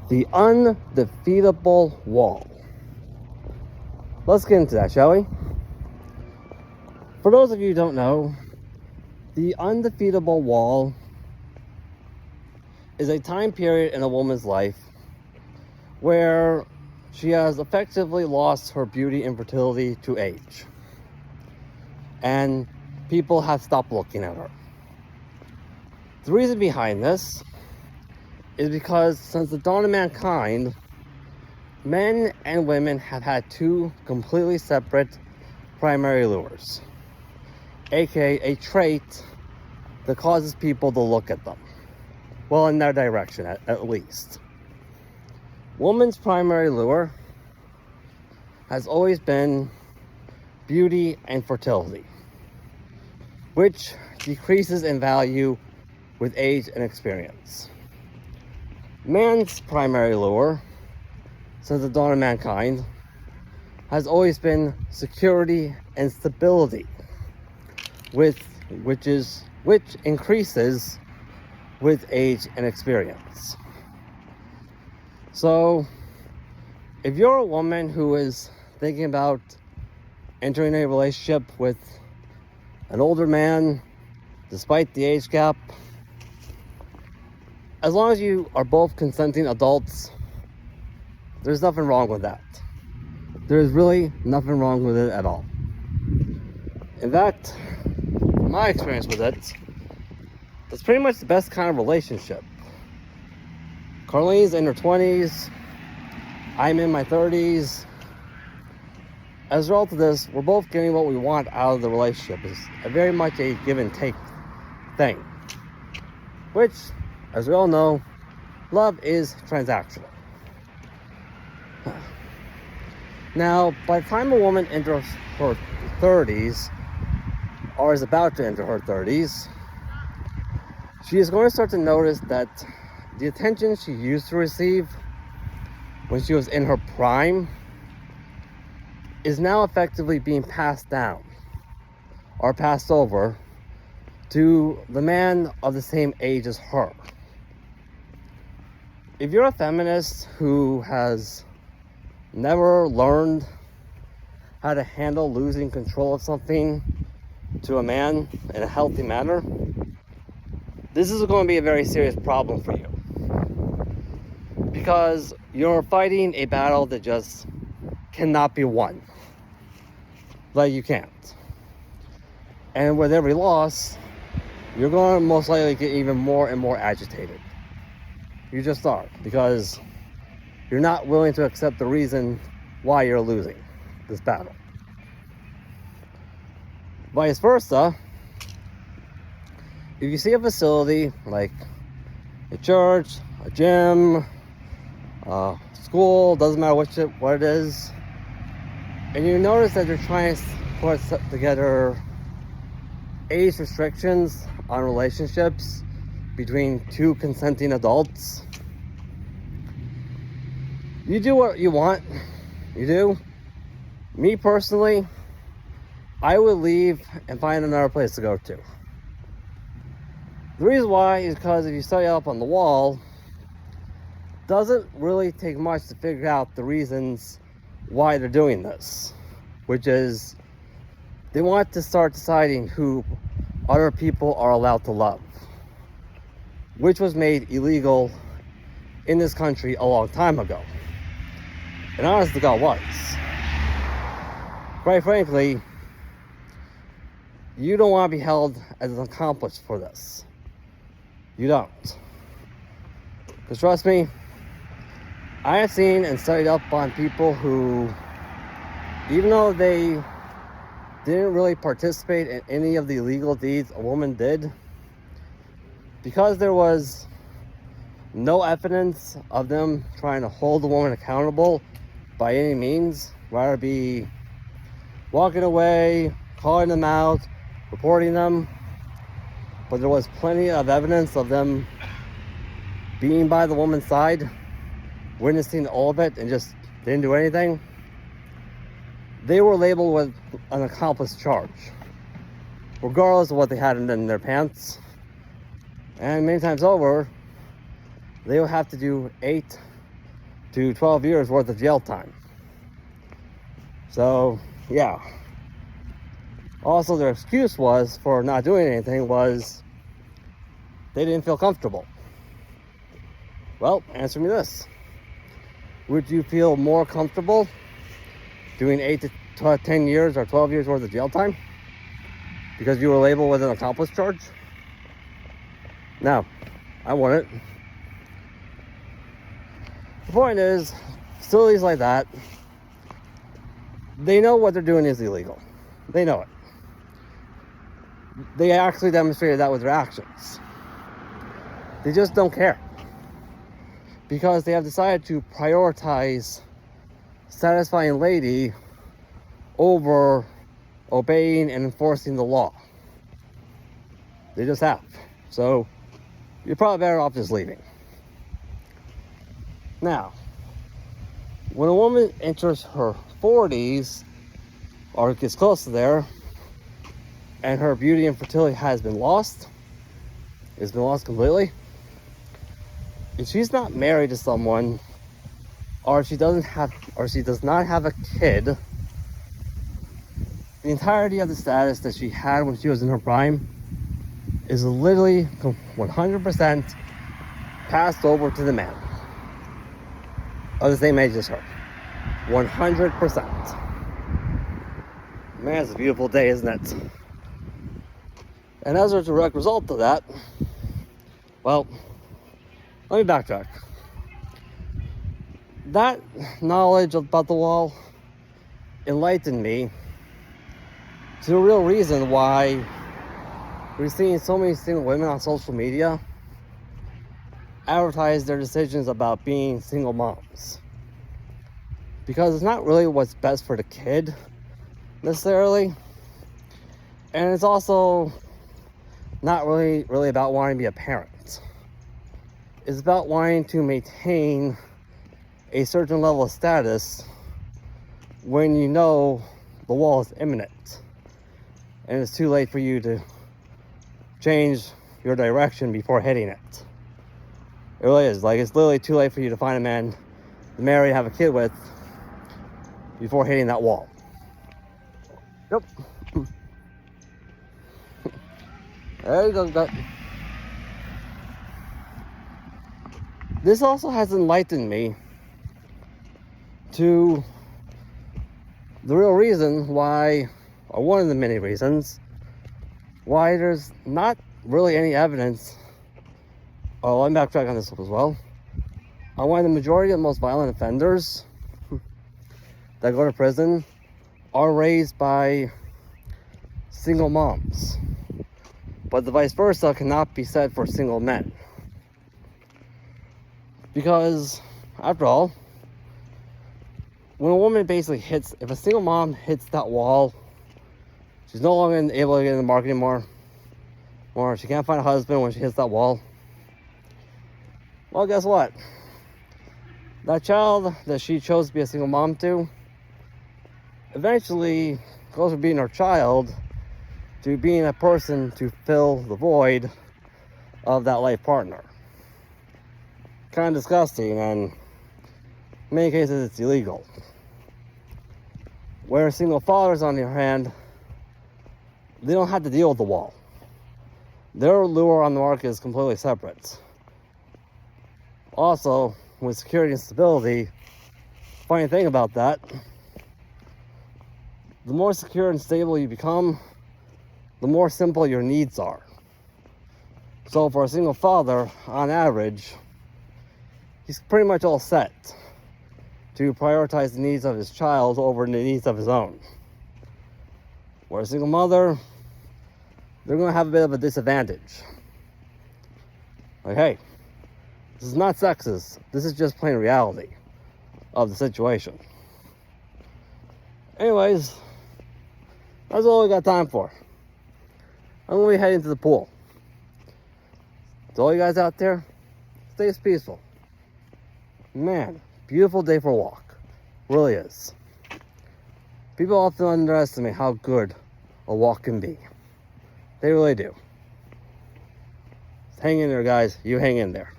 The undefeatable wall. Let's get into that, shall we? For those of you who don't know, the undefeatable wall is a time period in a woman's life where she has effectively lost her beauty and fertility to age. And people have stopped looking at her. The reason behind this is because since the dawn of mankind, men and women have had two completely separate primary lures, aka a trait that causes people to look at them. Well, in their direction, at least. Woman's primary lure has always been beauty and fertility, which decreases in value with age and experience. Man's primary lure, since the dawn of mankind, has always been security and stability, which increases with age and experience. So, if you're a woman who is thinking about entering a relationship with an older man, despite the age gap, as long as you are both consenting adults, there's nothing wrong with that. There's really nothing wrong with it at all. In fact, my experience with it, it's pretty much the best kind of relationship. Carlene's in her 20s, I'm in my 30s. As a result of this, we're both getting what we want out of the relationship. It's very much a give and take thing, which, as we all know, love is transactional. Now, by the time a woman enters her 30s, or is about to enter her 30s, she is going to start to notice that the attention she used to receive when she was in her prime is now effectively being passed down or passed over to the man of the same age as her. If you're a feminist who has never learned how to handle losing control of something to a man in a healthy manner, this is going to be a very serious problem for you, because you're fighting a battle that just cannot be won. Like, you can't. And with every loss, you're going to most likely get even more and more agitated. You just are, because you're not willing to accept the reason why you're losing this battle. Vice versa, if you see a facility like a church, a gym, school, doesn't matter what it is, and you notice that they're trying to put together age restrictions on relationships between two consenting adults, you do what you want. You do. Me personally, I would leave and find another place to go to. The reason why is because if you study up on the wall, it doesn't really take much to figure out the reasons why they're doing this, which is they want to start deciding who other people are allowed to love, which was made illegal in this country a long time ago. And honest to God was. Quite frankly, you don't want to be held as an accomplice for this. You don't. Because trust me, I have seen and studied up on people who, even though they didn't really participate in any of the illegal deeds a woman did, because there was no evidence of them trying to hold the woman accountable by any means, whether it be walking away, calling them out, reporting them, but there was plenty of evidence of them being by the woman's side, witnessing all of it, and just didn't do anything. They were labeled with an accomplice charge, regardless of what they had in their pants. And many times over, they will have to do 8 to 12 years worth of jail time. So, yeah. Also, their excuse was for not doing anything was they didn't feel comfortable. Well, answer me this. Would you feel more comfortable doing 8 to 10 years or 12 years worth of jail time because you were labeled with an accomplice charge? No, I wouldn't. The point is, facilities like that, they know what they're doing is illegal. They know it. They actually demonstrated that with their actions. They just don't care. Because they have decided to prioritize satisfying lady over obeying and enforcing the law. They just have. So, you're probably better off just leaving. Now, when a woman enters her 40s, or gets close to there, and her beauty and fertility has been lost, it's been lost completely, if she's not married to someone, or she does not have a kid, the entirety of the status that she had when she was in her prime is literally 100% passed over to the man of the same age as her. 100%. Man, it's a beautiful day, isn't it? And as a direct result of that, well, let me backtrack. That knowledge about the wall enlightened me to the real reason why we're seeing so many single women on social media advertise their decisions about being single moms. Because it's not really what's best for the kid, necessarily. And it's also not really about wanting to be a parent. It's about wanting to maintain a certain level of status when you know the wall is imminent and it's too late for you to change your direction before hitting it. It really is. Like, it's literally too late for you to find a man to marry and have a kid with before hitting that wall. Yep. There you go. This also has enlightened me to the real reason why, or one of the many reasons, why there's not really any evidence. Oh, let me backtrack on this as well. On why the majority of the most violent offenders that go to prison are raised by single moms. But the vice versa cannot be said for single men. Because, after all, when a woman basically if a single mom hits that wall, she's no longer able to get in the market anymore, or she can't find a husband when she hits that wall. Well, guess what? That child that she chose to be a single mom to eventually goes from being her child to being a person to fill the void of that life partner. Kind of disgusting, and in many cases it's illegal. Where single fathers, on the other hand, they don't have to deal with the wall. Their lure on the market is completely separate. Also, with security and stability, funny thing about that, the more secure and stable you become, the more simple your needs are. So for a single father, on average, he's pretty much all set to prioritize the needs of his child over the needs of his own. Where a single mother, they're going to have a bit of a disadvantage. Like, hey, this is not sexist. This is just plain reality of the situation. Anyways, that's all we got time for. I'm going to be heading to the pool. To all you guys out there, stay peaceful. Man, beautiful day for a walk. Really is. People often underestimate how good a walk can be. They really do. Hang in there, guys. You hang in there.